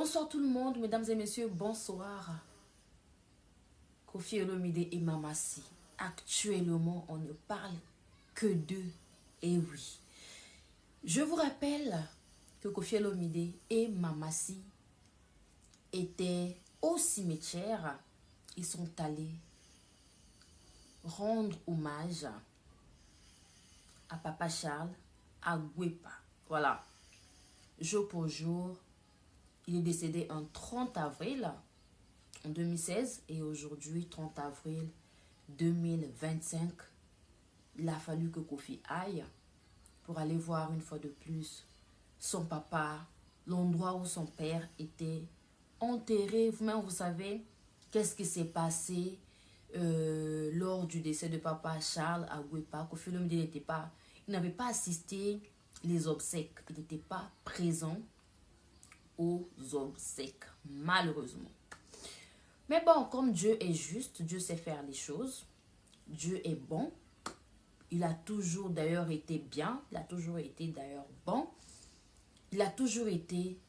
Bonsoir tout le monde, mesdames et messieurs, bonsoir. Koffi Olomide et Mama Sy. Actuellement, on ne parle que d'eux. Et oui. Je vous rappelle que Koffi Olomide et Mama Sy étaient au cimetière. Ils sont allés rendre hommage à Papa Charles à Aguepa. Voilà. Jour pour jour, il est décédé un 30 avril en 2016 et aujourd'hui, 30 avril 2025, il a fallu que Koffi aille pour aller voir une fois de plus son papa, l'endroit où son père était enterré. Vous-même, vous savez qu'est-ce qui s'est passé lors du décès de papa Charles à Aguepa. Koffi Olomide n'était pas, il n'avait pas assisté les obsèques, il n'était pas présent aux obsèques, malheureusement. Mais bon, comme Dieu est juste, Dieu sait faire les choses, Dieu est bon, il a toujours d'ailleurs été bien, il a toujours été d'ailleurs bon, il a toujours été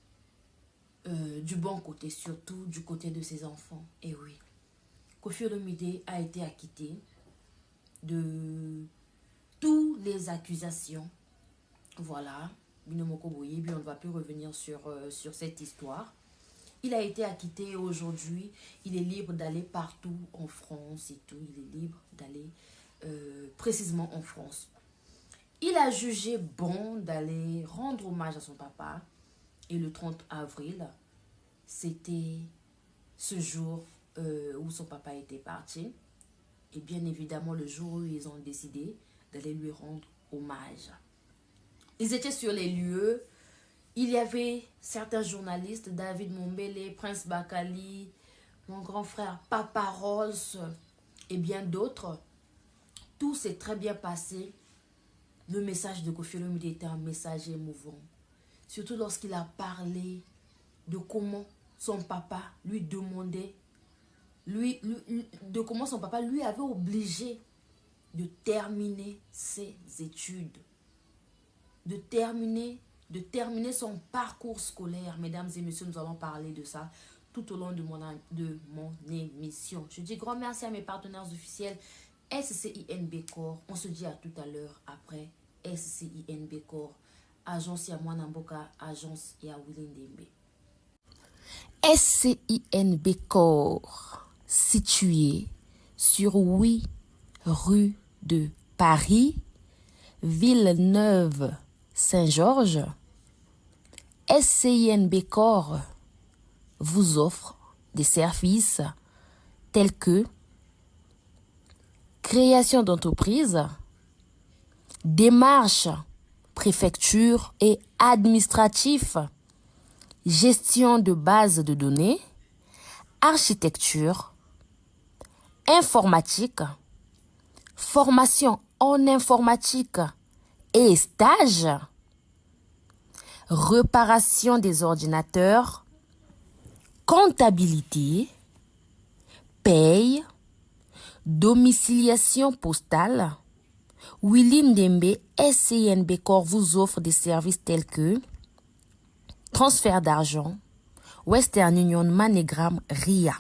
du bon côté, surtout du côté de ses enfants. Et oui, Koffi Olomide a été acquitté de toutes les accusations. Voilà, on ne va plus revenir sur cette histoire. Il a été acquitté et aujourd'hui, il est libre d'aller partout en France et tout. Il est libre d'aller précisément en France. Il a jugé bon d'aller rendre hommage à son papa. Et le 30 avril, c'était ce jour où son papa était parti. Et bien évidemment, le jour où ils ont décidé d'aller lui rendre hommage. Ils étaient sur les lieux. Il y avait certains journalistes, David Mombele, Prince Bakali, mon grand frère Papa Rolls et bien d'autres. Tout s'est très bien passé. Le message de Koffi Olomide était un message émouvant. Surtout lorsqu'il a parlé de comment son papa lui demandait, de comment son papa lui avait obligé de terminer ses études. De terminer son parcours scolaire. Mesdames et messieurs, nous allons parler de ça tout au long de mon émission. Je dis grand merci à mes partenaires officiels SCINB Corps. On se dit à tout à l'heure après SCINB Corps. Agence Yamwana Mboka, agence Yawilin Dembe. SCINB Corps, situé sur 8 rue de Paris, Villeneuve Saint-Georges. SCINB Corps vous offre des services tels que création d'entreprise, démarches, préfecture et administratif, gestion de bases de données, architecture, informatique, formation en informatique et stage, réparation des ordinateurs, comptabilité, paye, domiciliation postale. Willy Ndembe, SCINB Corps vous offre des services tels que transfert d'argent, Western Union, MoneyGram, RIA.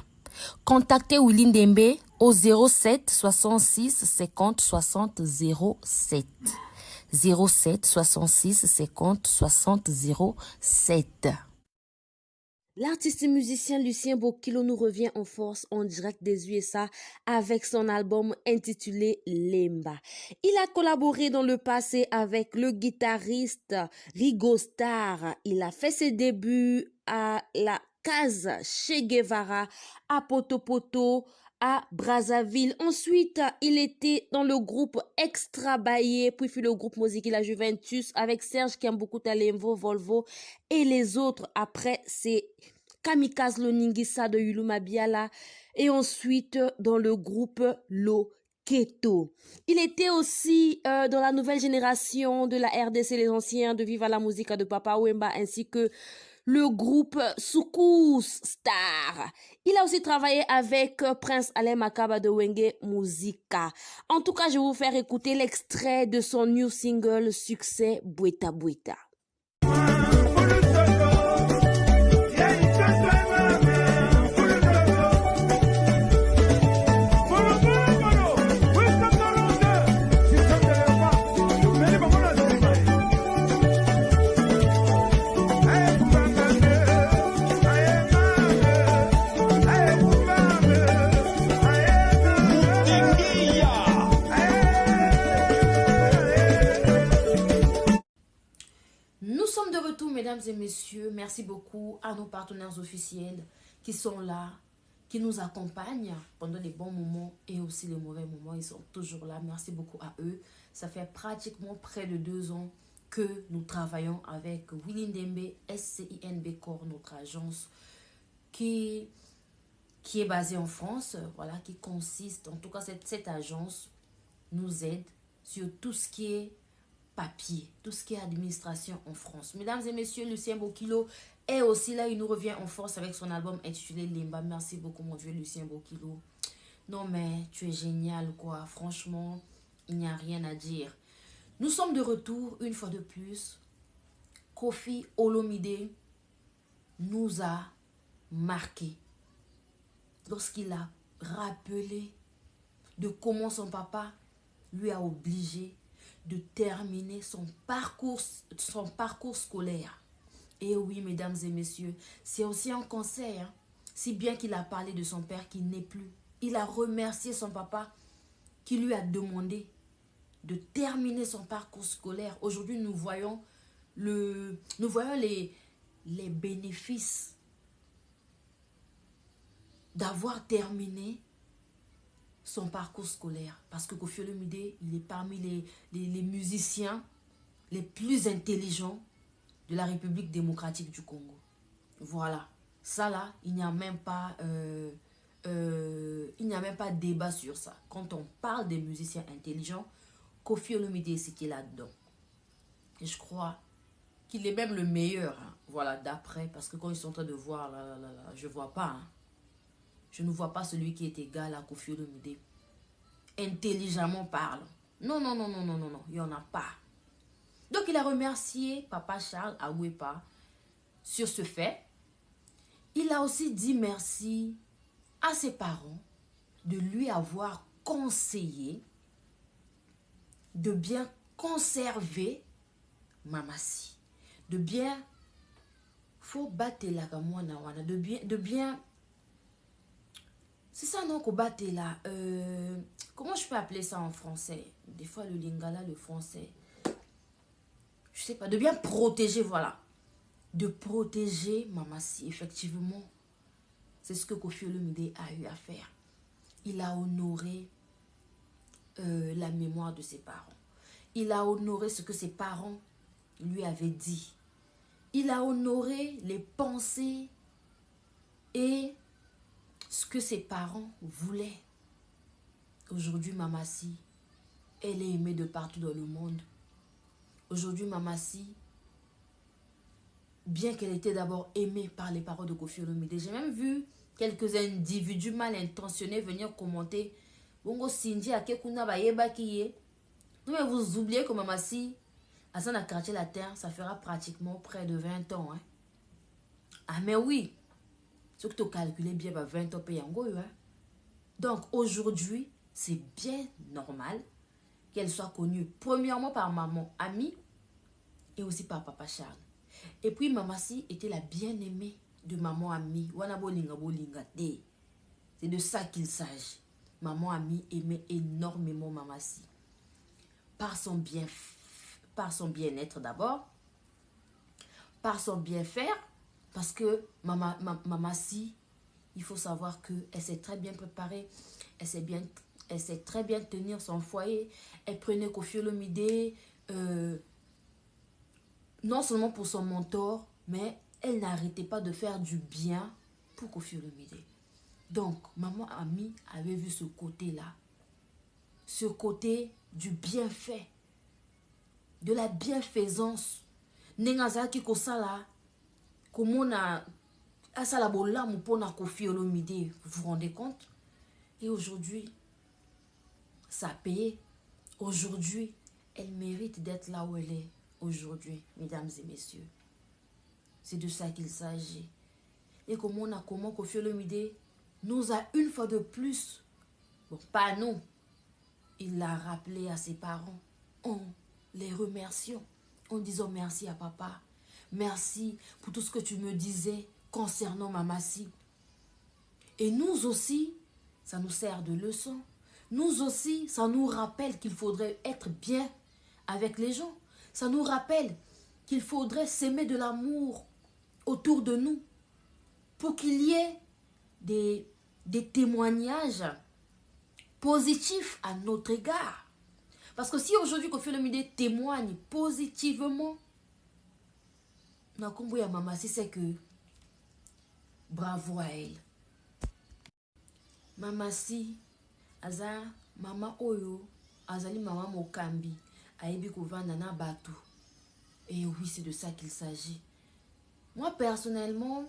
Contactez Willy Ndembe au 07 66 50 60 07. 07 66 50 60 07. L'artiste et musicien Lucien Bokilo nous revient en force en direct des USA avec son album intitulé Lemba. Il a collaboré dans le passé avec le guitariste Rigo Starr. Il a fait ses débuts à la Case Che Guevara, à Poto Poto, à Brazzaville. Ensuite, il était dans le groupe Extra Baye, puis fut le groupe Musique La Juventus avec Serge Kiambukuta Lemvo, Volvo et les autres. Après, c'est Kamikaze Loningisa de Yuluma Biala et ensuite dans le groupe Loketo. Il était aussi dans la nouvelle génération de la RDC, les anciens de Viva la Musica de Papa Wemba ainsi que le groupe Soukous Star. Il a aussi travaillé avec Prince Alain Makaba de Wenge Musica. En tout cas, je vais vous faire écouter l'extrait de son new single succès Bweta Bweta. et messieurs, merci beaucoup à nos partenaires officiels qui sont là, qui nous accompagnent pendant les bons moments et aussi les mauvais moments. Ils sont toujours là. Merci beaucoup à eux. Ça fait pratiquement près de 2 ans que nous travaillons avec Willy Ndembe, SCINB Corps, notre agence qui est basée en France, voilà, qui consiste, en tout cas cette agence nous aide sur tout ce qui est papier, tout ce qui est administration en France. Mesdames et messieurs, Lucien Bokilo est aussi là, il nous revient en force avec son album intitulé Limba. Merci beaucoup mon Dieu Lucien Bokilo. Non mais tu es génial quoi, franchement, il n'y a rien à dire. Nous sommes de retour une fois de plus. Koffi Olomide nous a marqué lorsqu'il a rappelé de comment son papa lui a obligé de terminer son parcours scolaire. Et oui, mesdames et messieurs, c'est aussi un conseil, hein. Si bien qu'il a parlé de son père qui n'est plus, il a remercié son papa qui lui a demandé de terminer son parcours scolaire. Aujourd'hui, nous voyons les bénéfices d'avoir terminé son parcours scolaire. Parce que Koffi Olomide, il est parmi les musiciens les plus intelligents de la République démocratique du Congo. Voilà. Ça là, il n'y a même pas débat sur ça. Quand on parle des musiciens intelligents, Koffi Olomide est cité là-dedans. Et je crois qu'il est même le meilleur. Hein. Voilà, d'après. Parce que quand ils sont en train de voir, je ne vois pas. Hein. Je ne vois pas celui qui est égal à Koffi Olomide. Intelligemment parlant. Non, non, non, non, non, non, non. Il n'y en a pas. Donc, il a remercié Papa Charles Awepa sur ce fait. Il a aussi dit merci à ses parents de lui avoir conseillé de bien conserver Mamassi. De bien... Faut battre la kamwana wana. De bien... C'est ça non qu'on battre là. Comment je peux appeler ça en français? Des fois le lingala, le français. Je sais pas. De bien protéger, voilà. De protéger Mamassi, effectivement. C'est ce que Koffi Olomide a eu à faire. Il a honoré la mémoire de ses parents. Il a honoré ce que ses parents lui avaient dit. Il a honoré les pensées et ce que ses parents voulaient. Aujourd'hui, Mamassi, elle est aimée de partout dans le monde. Aujourd'hui, Mamassi, bien qu'elle était d'abord aimée par les parents de Koffi Olomide, j'ai même vu quelques individus mal intentionnés venir commenter. Bongo Cindy Akekuna Bayeba Kiye. Mais vous oubliez que Mamassi, à son quartier la terre, ça fera pratiquement près de 20 ans. Hein? Ah, mais oui. Ce que tu calcules bien, 20 ans payango. Hein? Donc aujourd'hui, c'est bien normal qu'elle soit connue premièrement par maman Ami et aussi par Papa Charles. Et puis Mamassi était la bien-aimée de maman Ami. C'est de ça qu'il s'agit. Maman Ami aimait énormément Mamassi. Par son bien-être d'abord, par son bien-faire, parce que Mamassi, il faut savoir qu'elle s'est très bien préparée, elle sait très bien tenir son foyer, elle prenait Koffi Olomide, non seulement pour son mentor, mais elle n'arrêtait pas de faire du bien pour Koffi Olomide. Donc, maman Ami avait vu ce côté-là, ce côté du bienfait, de la bienfaisance. Nengazaki kosala, komona asala bolamu pona Koffi Olomide, vous vous rendez compte? Et aujourd'hui, ça a payé. Aujourd'hui, elle mérite d'être là où elle est aujourd'hui, mesdames et messieurs. C'est de ça qu'il s'agit. Et comment Koffi Olomide nous a une fois de plus, bon, pas nous, il l'a rappelé à ses parents en les remerciant, en disant merci à papa, merci pour tout ce que tu me disais concernant Mamassi. Et nous aussi, ça nous sert de leçon. Nous aussi, ça nous rappelle qu'il faudrait être bien avec les gens. Ça nous rappelle qu'il faudrait s'aimer de l'amour autour de nous pour qu'il y ait des témoignages positifs à notre égard. Parce que si aujourd'hui Koffi Olomide témoigne positivement, Nakombo Mama, c'est que bravo à elle. Mama si, aza mama oyo, azali mama mokambi, aebi kovanda na batu. Et oui, c'est de ça qu'il s'agit. Moi, personnellement,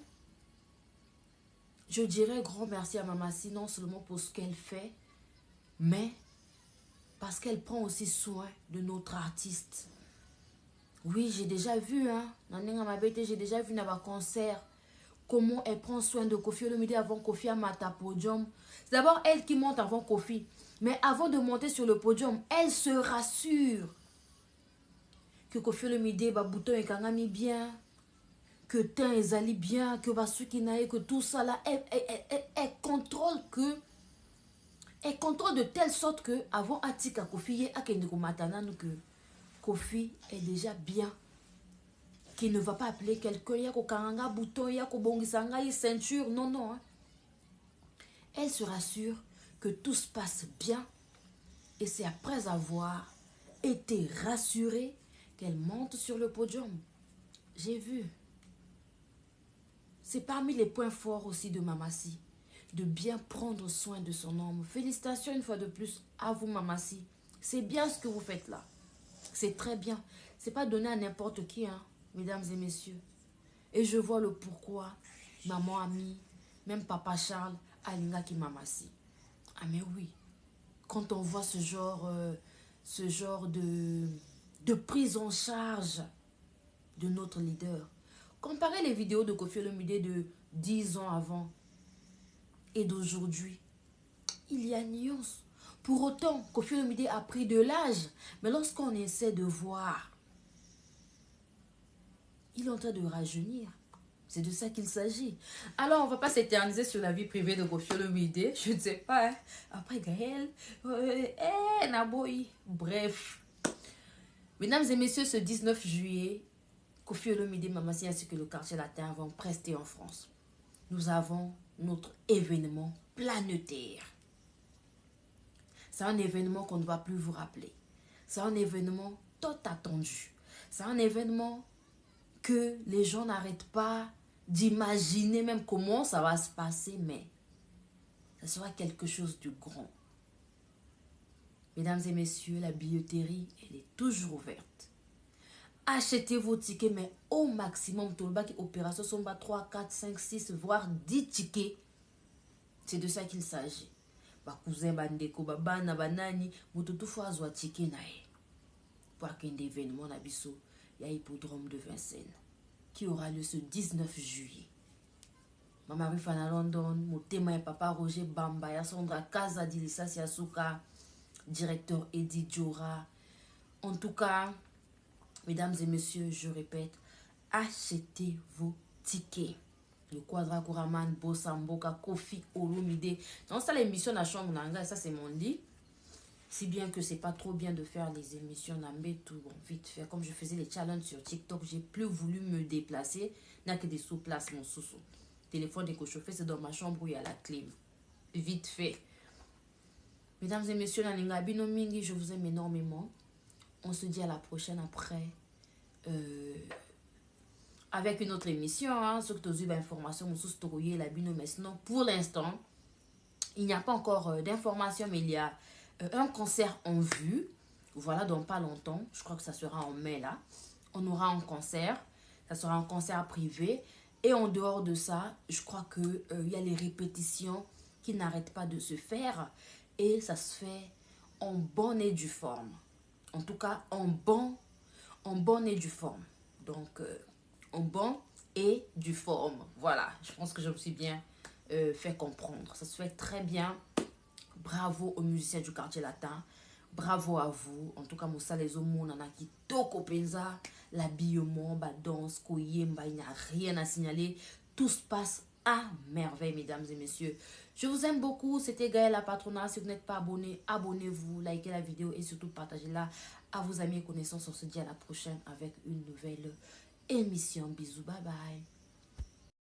je dirais grand merci à Mama Si, non seulement pour ce qu'elle fait, mais parce qu'elle prend aussi soin de notre artiste. Oui, j'ai déjà vu, j'ai déjà vu dans un concert, comment elle prend soin de Koffi Olomide avant Koffi à Mata Podium. C'est d'abord elle qui monte avant Koffi. Mais avant de monter sur le podium, elle se rassure que Koffi Olomide, bouton est kangami bien, que teint est ali bien, que basuki nae, que tout ça là, elle contrôle que, elle contrôle de telle sorte que avant Atika Koffi, Akendeko Matana, que Koffi est déjà bien. Qui ne va pas appeler quelqu'un, yako karanga bouton, yako bongisanga, ceinture, non, non. Hein. Elle se rassure que tout se passe bien et c'est après avoir été rassurée qu'elle monte sur le podium. J'ai vu. C'est parmi les points forts aussi de Mama Si, de bien prendre soin de son homme. Félicitations une fois de plus à vous Mama Si. C'est bien ce que vous faites là. C'est très bien. C'est pas donné à n'importe qui, hein, mesdames et messieurs. Et je vois le pourquoi maman Ami, même papa Charles, Alinga qui Mama Si. Ah mais oui. Quand on voit ce genre de prise en charge de notre leader. Comparez les vidéos de Koffi Olomide de 10 ans avant et d'aujourd'hui. Il y a une nuance. Pour autant, Koffi Olomide a pris de l'âge. Mais lorsqu'on essaie de voir, il est en train de rajeunir. C'est de ça qu'il s'agit. Alors, on ne va pas s'éterniser sur la vie privée de Koffi Olomide. Je ne sais pas. Hein. Après Gaël, Naboy. Bref. Mesdames et messieurs, ce 19 juillet, Koffi Olomide, Mama Si ainsi que le quartier latin vont prester en France. Nous avons notre événement planétaire. C'est un événement qu'on ne va plus vous rappeler. C'est un événement tant attendu. C'est un événement que les gens n'arrêtent pas d'imaginer même comment ça va se passer, mais ça sera quelque chose de grand. Mesdames et messieurs, la billetterie, elle est toujours ouverte. Achetez vos tickets, mais au maximum, tout le bas qui opération sont 3, 4, 5, 6, voire 10 tickets. C'est de ça qu'il s'agit. Ba cousin bandeko, ba bana banani, mututu fwa zwa ticket nae. Pour qu'un événement na biso, il y a hippodrome de Vincennes qui aura lieu ce 19 juillet. Maman Rifana London, Motema et Papa Roger Bamba, Yassandra Kaza Dilissa Siasuka, directeur Eddie Diora. En tout cas, mesdames et messieurs, je répète, achetez vos tickets. Le Quadra Kouraman, Bossamboka, Koffi Olomide. Dans ça, l'émission de la chambre Nanga, ça c'est mon lit. Si bien que c'est pas trop bien de faire les émissions Nambé tout bon, vite fait. Comme je faisais les challenges sur TikTok, j'ai plus voulu me déplacer. N'a que des sous-places, mon sous-sous. Téléphone décochauffé, c'est dans ma chambre où il y a la clim. Vite fait. Mesdames et messieurs, Nalinga Bino Mingi, je vous aime énormément. On se dit à la prochaine après. Avec une autre émission, hein, sur que tu as information, la bino, mais sinon, pour l'instant, il n'y a pas encore d'informations, mais il y a un concert en vue. Voilà, dans pas longtemps, je crois que ça sera en mai là. On aura un concert, ça sera un concert privé. Et en dehors de ça, je crois que il y a les répétitions qui n'arrêtent pas de se faire. Et ça se fait en bonne et due forme. En tout cas, en bonne et due forme. Donc, en bonne et due forme. Voilà, je pense que je me suis bien fait comprendre. Ça se fait très bien. Bravo aux musiciens du quartier latin. Bravo à vous. En tout cas, Moussa les hommes, nana qui toko penza, l'habillement, la danse, koyemba, il n'y a rien à signaler. Tout se passe à merveille, mesdames et messieurs. Je vous aime beaucoup. C'était Gaëlle la Patronale. Si vous n'êtes pas abonné, abonnez-vous, likez la vidéo et surtout partagez-la à vos amis et connaissances. On se dit à la prochaine avec une nouvelle émission. Bisous, bye bye.